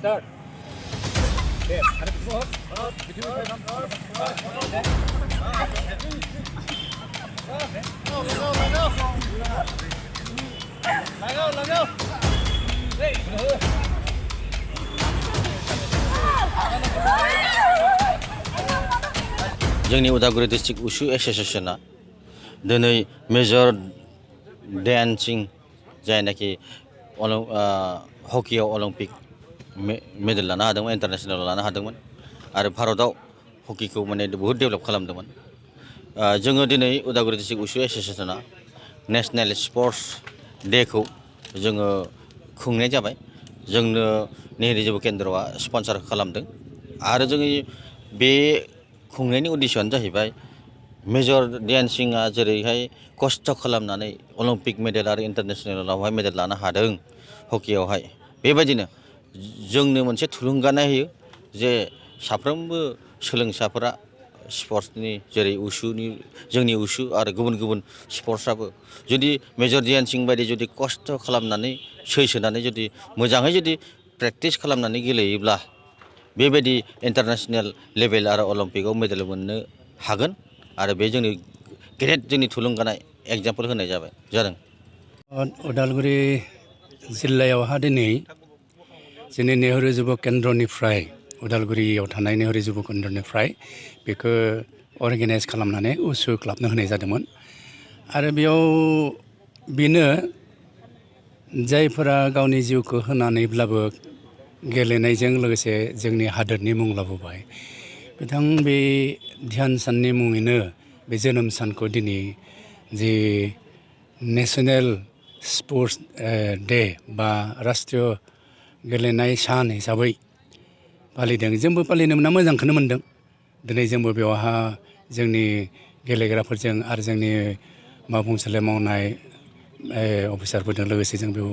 Start. जोंनि Udalguri district उसु एसोसिएशना दिनै मेजर डेन्सिं जायनाखि हकियाव अलिम्पिक मेडेल लानो हादोंमोन इन्टारनेशनेल लानो हादोंमोन आरो भारतआव हकिखौ माने बहुद डेभेलप खालामदोंमोन जोङो दिनै उदालगुरि डिस्ट्रिक्ट उसु एसोसिएशना नेशनेल स्पर्ट्स डेखौ जोङो खुंनाय जाबाय जोंनो नेहरू युवा केन्द्रआ स्पन्सर खालामदों आरो जोङो बे खुंनायनि उद्देश्यआनो जाहैबाय मेजर ध्यानसिंआ जेरैहाय खस्थ' खालामनानै अलिम्पिक मेडेल आरो इन्टारनेशनेलावहाय मेडेल लानो हादों हकियावहाय बेबायदिनो जोंनो मोनसे थुलुंगानाय होयो जे साफ्रोमबो सोलोंसाफोरा स्पर्ट्सनि जेरै उसुनि जोंनि उसु आरो गुबुन गुबुन स्पर्ट्सआबो जुदि मेजर ध्यानसिं बायदि जुदि खस्थ' खालामनानै सैसोनानै जुदि मोजाङै जुदि प्रेक्टिस खालामनानै गेलेयोब्ला बेबायदि इन्टारनेशनेल लेभेल आरो अलिम्पिकआव मेडेल मोननो हागोन आरो बे जोंनि ग्रेट जोंनि थुलुंगानाय एग्जाम्पल होनाय जादों उदालगुरि जिल्लायावहा दिनै जोंनि नेहरू युवा केन्द्रनिफ्राय उदालगुरियाव थानाय नेहरू युवा केन्द्रनिफ्राय बेखौ अर्गेनाइज खालामनानै उसु क्लाबनो होनाय जादोंमोन आरो बेयाव बेनो जायफोरा गावनि जिउखौ होनानैब्लाबो गेलेनायजों लोगोसे जोंनि हादोरनि मुं लाबोबाय बिथां बे ध्यान साननि मुङैनो बे जोनोम सानखौ दिनै जि नेशनेल स्पर्ट्स डे बा राष्ट्रीय गेलेनाय सान हिसाबै फालिदों जोंबो फालिनो मोना मोजांखौनो मोन्दों दिनै जोंबो बेवहा जोंनि गेलेग्राफोरजों आरो जोंनि मावफुंसालियाव मावनाय अफिसारफोरजों लोगोसे जों बेयाव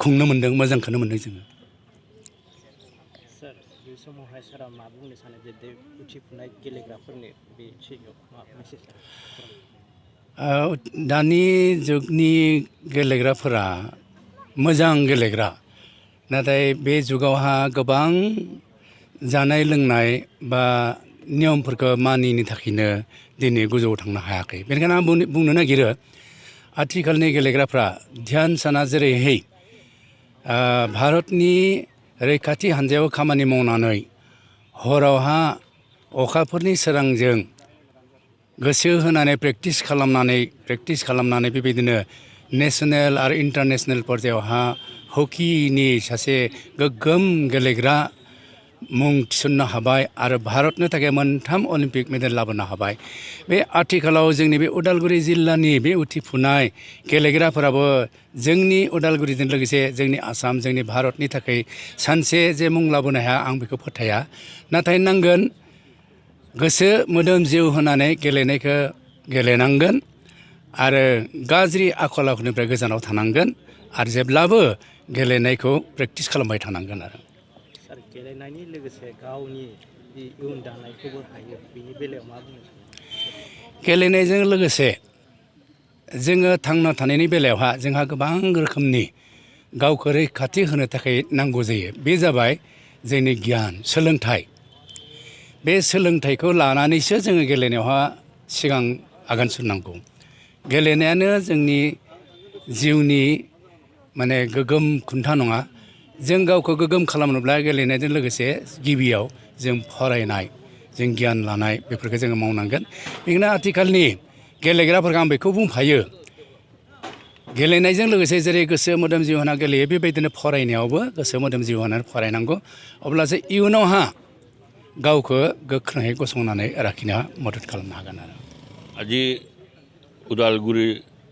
खुंनो मोन्दों मोजांखौनो मोन्दों जोङो सार बे समावहाय सारा मा बुंनो सानो जे उथिफुनाय गेलेग्राफोरनि बे सिगाङाव मा मेसेज दानि जुगनि गेलेग्राफोरा मोजां गेलेग्रा नाथाय बे जुगावहा गोबां जानाय लोंनाय बा नियमफोरखौ मानिनो थाखायनो दिनै गोजौआव थांनो हायाखै बेनिखायनो आं बुंनो नागिरो आथिखालनि गेलेग्राफ्रा ध्यान साना जेरैहाय भारतनि रैखाथि हान्जायाव खामानि मावनानै हरावहा अखाफोरनि सोरांजों गोसो होनानै प्रेक्टिस खालामनानै बेबायदिनो नेशनेल आरो इन्टारनेशनेल पर्यायावहा हकिनि सासे गोग्गोम गेलेग्रा मुं थिसन्नो हाबाय आरो भारतनो थाखाय 3 अलिम्पिक मेडेल लाबोनो हाबाय बे आथिखालाव जोंनि बे उदालगुरि जिल्लानि बे उथिफुनाय गेलेग्राफोराबो जोंनि उदालगुरिजों लोगोसे जोंनि आसाम जोंनि भारतनि थाखाय सानसे जे मुं लाबोनो हाया आं बेखौ फोथाया नाथाय नांगोन गोसो मोदोम जिउ होनानै गेलेनायखौ गेलेनांगोन आरो गाज्रि आखल आखुनिफ्राय गोजानाव थानांगोन आरो जेब्लाबो गेलेनायखौ प्रेक्टिस खालामबाय थानांगोन आरो सार गेलेनायनि लोगोसे गावनि इयुन दानायखौबो हायो बेनि बेलायाव मा बुंनो सानो गेलेनायजों लोगोसे जोङो थांना थानायनि बेलायावहा जोंहा गोबां रोखोमनि गावखौ रैखाथि होनो थाखाय नांगौ जायो बे जाबाय जोंनि गियान सोलोंथाइ बे सोलोंथाइखौ लानानैसो जोङो गेलेनायावहा सिगां आगान सुरनांगौ गेलेनायानो जोंनि जिउनि माने गोग्गोम खुन्था नङा जों गावखौ गोग्गोम खालामनोब्ला गेलेनायजों लोगोसे गिबियाव जों फरायनाय जों गियान लानाय बेफोरखौ जोङो मावनांगोन बेखायनो आथिखालनि गेलेग्राफोरखौ आं बेखौ बुंफायो गेलेनायजों लोगोसे जेरै गोसो मोदोम जिउ होना गेलेयो बेबायदिनो फरायनायावबो गोसो मोदोम जिउ होनानै फरायनांगौ अब्लासो इयुनावहा गावखौ गोख्रोङै गसंनानै लाखिनो मदद खालामनो हागोन आरो আজি उदालगुरि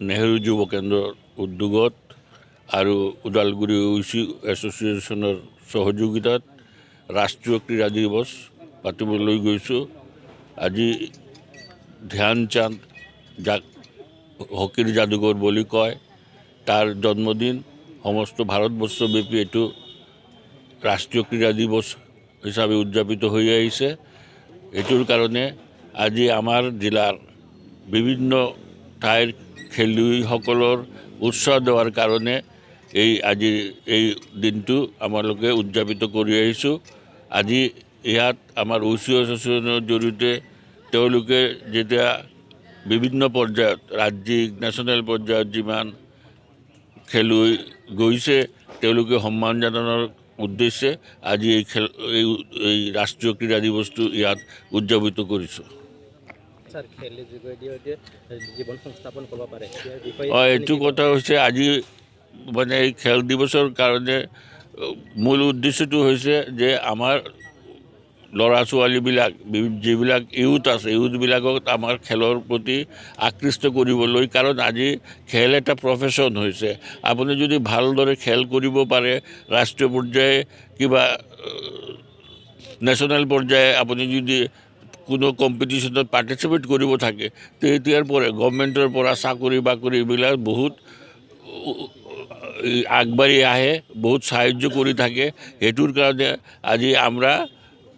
नेहरू युव केन्द्र उद्योगत আৰু उदालगुरि उसु एसोसिएशনৰ সহযোগিতাত ৰাষ্ট্ৰীয় ক্ৰীড়া দিৱস পাতিবলৈ গৈছোঁ আজি ধ্যানচাঁদ যাক হকিৰ যাদুকৰ বুলি কয় তাৰ জন্মদিন সমস্ত ভাৰতবৰ্ষব্যাপী এইটো ৰাষ্ট্ৰীয় ক্ৰীড়া দিৱস হিচাপে উদযাপিত হৈ আহিছে এইটোৰ কাৰণে আজি আমাৰ জিলাৰ বিভিন্ন ঠাইৰ খেলুৱৈসকলৰ উৎসাহ দেওয়ার কারণে আজি এই দিনটো আমালোকে উদযাপিত কৰি আহিছোঁ আজি ইয়াত আমাৰ UCO এছ'চিয়েশ্যনৰ জৰিয়তে তেওঁলোকে যেতিয়া বিভিন্ন পৰ্যায়ত ৰাজ্যিক নেশ্যনেল পৰ্যায়ত যিমান খেলুৱৈ গৈছে তেওঁলোকে সন্মান জনানোর উদ্দেশ্যে আজি এই রাষ্ট্রীয় ক্রীড়া দিবসটো ইয়াত উদযাপিত কৰিছোঁ স্যার খেলের যোগেদি জীবন সংস্থাপন কৰিব পাৰে এইটো কথা হৈছে আজি মানে এই খেল দিৱসৰ কাৰণে মূল উদ্দেশ্যটো হৈছে যে আমাৰ ল'ৰা ছোৱালীবিলাক যিবিলাক ইউথ আছে ইউথবিলাকক আমাৰ খেলৰ প্ৰতি আকৃষ্ট কৰিবলৈ কাৰণ আজি খেল এটা প্ৰফেশ্যন হৈছে আপুনি যদি ভালদৰে খেল কৰিব পাৰে ৰাষ্ট্ৰীয় পৰ্যায়ে কিবা নেশ্যনেল পৰ্যায়ে আপুনি যদি কোনো কম্পিটিশ্যনত পাৰ্টিচিপেট কৰিব থাকে তেতিয়াৰ পৰা গভৰ্ণমেণ্টৰ পৰা চাকৰি বাকৰি এইবিলাক বহুত আগবাঢ়ি আহে বহুত সাহায্য কৰি থাকে সেইটোৰ কাৰণে আজি আমরা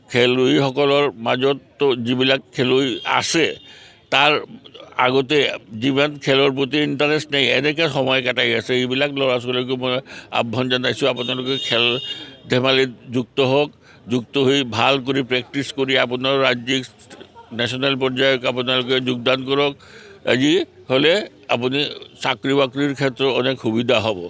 খেলুৱৈসকলৰ মাজতো যিবিলাক খেলুৱৈ আছে তাৰ আগতে যিমান খেলৰ প্ৰতি ইণ্টাৰেষ্ট নাই এনেকৈ সময় কটাই আছে এইবিলাক ল'ৰা ছোৱালীকো মই আহ্বান জনাইছোঁ আপোনালোকে খেল ধেমালিত যুক্ত হৈ ভাল কৰি প্ৰেক্টিছ কৰি আপোনাৰ ৰাজ্যিক নেশ্যনেল পৰ্যায়ত আপোনালোকে যোগদান কৰক আজি হ'লে আপুনি চাকৰি বাকৰিৰ ক্ষেত্ৰত অনেক সুবিধা হ'ব